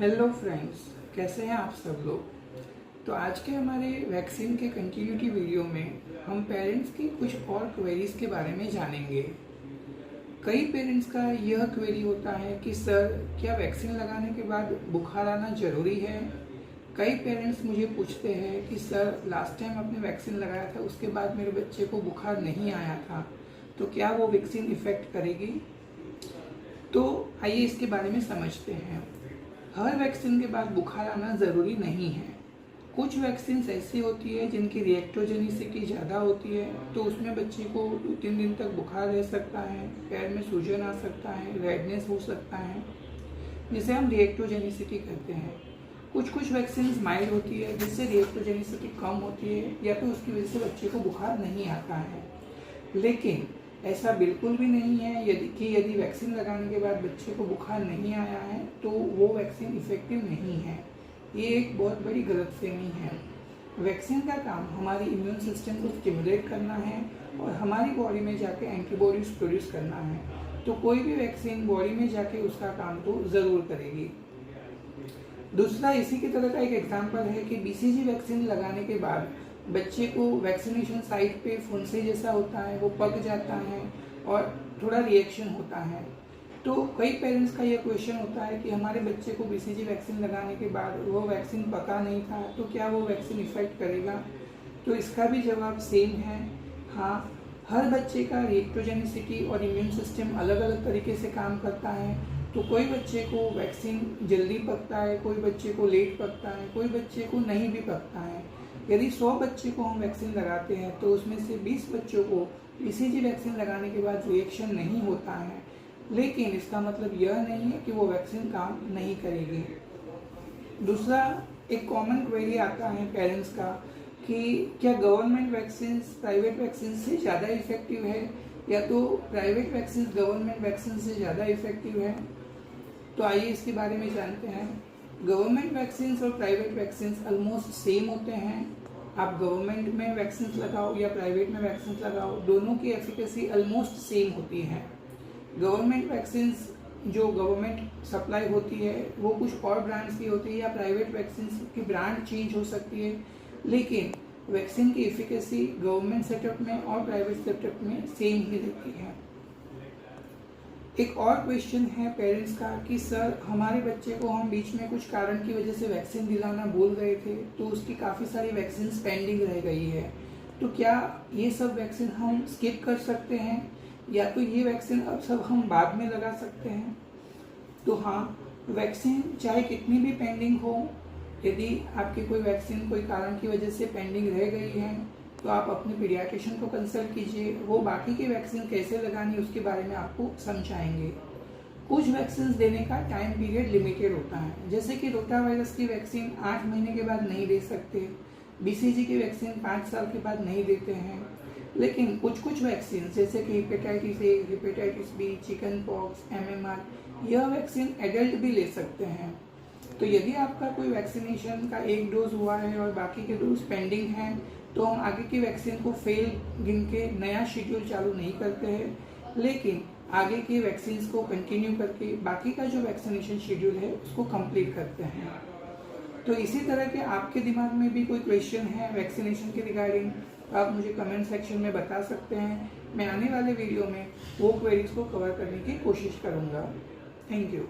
Hello friends, कैसे हैं आप सब लोग। तो आज के हमारे वैक्सीन के कंटिन्यूटी वीडियो में हम पेरेंट्स की कुछ और क्वेरीज के बारे में जानेंगे। कई पेरेंट्स का यह क्वेरी होता है कि सर, क्या वैक्सीन लगाने के बाद बुखार आना ज़रूरी है। कई पेरेंट्स मुझे पूछते हैं कि सर, लास्ट टाइम आपने वैक्सीन लगाया था उसके बाद मेरे बच्चे को बुखार नहीं आया था, तो क्या वो वैक्सीन इफ़ेक्ट करेगी। तो आइए इसके बारे में समझते हैं। हर वैक्सीन के बाद बुखार आना ज़रूरी नहीं है। कुछ वैक्सीन ऐसी होती है जिनकी रिएक्टोजेनिसिटी ज़्यादा होती है, तो उसमें बच्चे को 2-3 दिन तक बुखार रह सकता है, पैर में सूजन आ सकता है, रेडनेस हो सकता है, जिसे हम रिएक्टोजेनिसिटी कहते हैं। कुछ वैक्सीन माइल्ड होती है जिससे रिएक्टोजेनिसिटी कम होती है या फिर उसकी वजह से बच्चे को बुखार नहीं आता है। लेकिन ऐसा बिल्कुल भी नहीं है यदि वैक्सीन लगाने के बाद बच्चे को बुखार नहीं आया है तो वो वैक्सीन इफेक्टिव नहीं है। ये एक बहुत बड़ी गलतफहमी है। वैक्सीन का काम हमारी इम्यून सिस्टम को स्टिमुलेट करना है और हमारी बॉडी में जाके एंटीबॉडीज प्रोड्यूस करना है। तो कोई भी वैक्सीन बॉडी में जाके उसका काम तो ज़रूर करेगी। दूसरा, इसी की तरह का एक एग्जाम्पल है कि BCG वैक्सीन लगाने के बाद बच्चे को वैक्सीनेशन साइट पे फुंसी जैसा होता है, वो पक जाता है और थोड़ा रिएक्शन होता है। तो कई पेरेंट्स का ये क्वेश्चन होता है कि हमारे बच्चे को BCG वैक्सीन लगाने के बाद वो वैक्सीन पका नहीं था, तो क्या वो वैक्सीन इफेक्ट करेगा। तो इसका भी जवाब सेम है, हाँ। हर बच्चे का रिएक्टोजेनिसिटी और इम्यून सिस्टम अलग अलग तरीके से काम करता है। तो कोई बच्चे को वैक्सीन जल्दी पकता है, कोई बच्चे को लेट पकता है, कोई बच्चे को नहीं भी पकता है। यदि 100 बच्चे को हम वैक्सीन लगाते हैं तो उसमें से 20 बच्चों को BCG वैक्सीन लगाने के बाद रिएक्शन नहीं होता है, लेकिन इसका मतलब यह नहीं है कि वो वैक्सीन काम नहीं करेगी। दूसरा, एक कॉमन क्वेरी आता है पेरेंट्स का कि क्या गवर्नमेंट वैक्सीन प्राइवेट वैक्सीन से ज़्यादा इफेक्टिव है या तो प्राइवेट वैक्सीन गवर्नमेंट वैक्सीन से ज़्यादा इफेक्टिव है। तो आइए इसके बारे में जानते हैं। गवर्नमेंट वैक्सीन और प्राइवेट वैक्सीन ऑलमोस्ट सेम होते हैं। आप गवर्नमेंट में वैक्सीन लगाओ या प्राइवेट में वैक्सीन लगाओ, दोनों की एफिकेसी ऑलमोस्ट सेम होती है। गवर्नमेंट वैक्सीन जो गवर्नमेंट सप्लाई होती है वो कुछ और ब्रांड्स की होती है या प्राइवेट वैक्सीन की ब्रांड चेंज हो सकती है, लेकिन वैक्सीन की एफिकेसी गवर्नमेंट सेटअप में और प्राइवेट सेटअप में सेम ही रहती है। एक और क्वेश्चन है पेरेंट्स का कि सर, हमारे बच्चे को हम बीच में कुछ कारण की वजह से वैक्सीन दिलाना भूल गए थे, तो उसकी काफ़ी सारी वैक्सीन पेंडिंग रह गई है, तो क्या ये सब वैक्सीन हम स्किप कर सकते हैं या तो ये वैक्सीन अब सब हम बाद में लगा सकते हैं। तो हाँ, वैक्सीन चाहे कितनी भी पेंडिंग हो, यदि आपकी कोई वैक्सीन कोई कारण की वजह से पेंडिंग रह गई है तो आप अपने पीडियाट्रिशियन को कंसल्ट कीजिए। वो बाकी की वैक्सीन कैसे लगानी उसके बारे में आपको समझाएंगे। कुछ वैक्सीन देने का टाइम पीरियड लिमिटेड होता है, जैसे कि रोटा वायरस की वैक्सीन 8 महीने के बाद नहीं दे सकते, BCG की वैक्सीन 5 साल के बाद नहीं देते हैं। लेकिन कुछ वैक्सीन जैसे कि hepatitis A, hepatitis B, chicken pox, MMR, यह वैक्सीन एडल्ट भी ले सकते हैं। तो यदि आपका कोई वैक्सीनेशन का एक डोज हुआ है और बाकी के डोज पेंडिंग हैं, तो हम आगे की वैक्सीन को फेल गिन के नया शेड्यूल चालू नहीं करते हैं, लेकिन आगे की वैक्सीन को कंटिन्यू करके बाकी का जो वैक्सीनेशन शेड्यूल है उसको कंप्लीट करते हैं। तो इसी तरह के आपके दिमाग में भी कोई क्वेश्चन है वैक्सीनेशन के रिगार्डिंग, तो आप मुझे कमेंट सेक्शन में बता सकते हैं। मैं आने वाले वीडियो में वो क्वेरीज को कवर करने की कोशिश करूँगा। Thank you.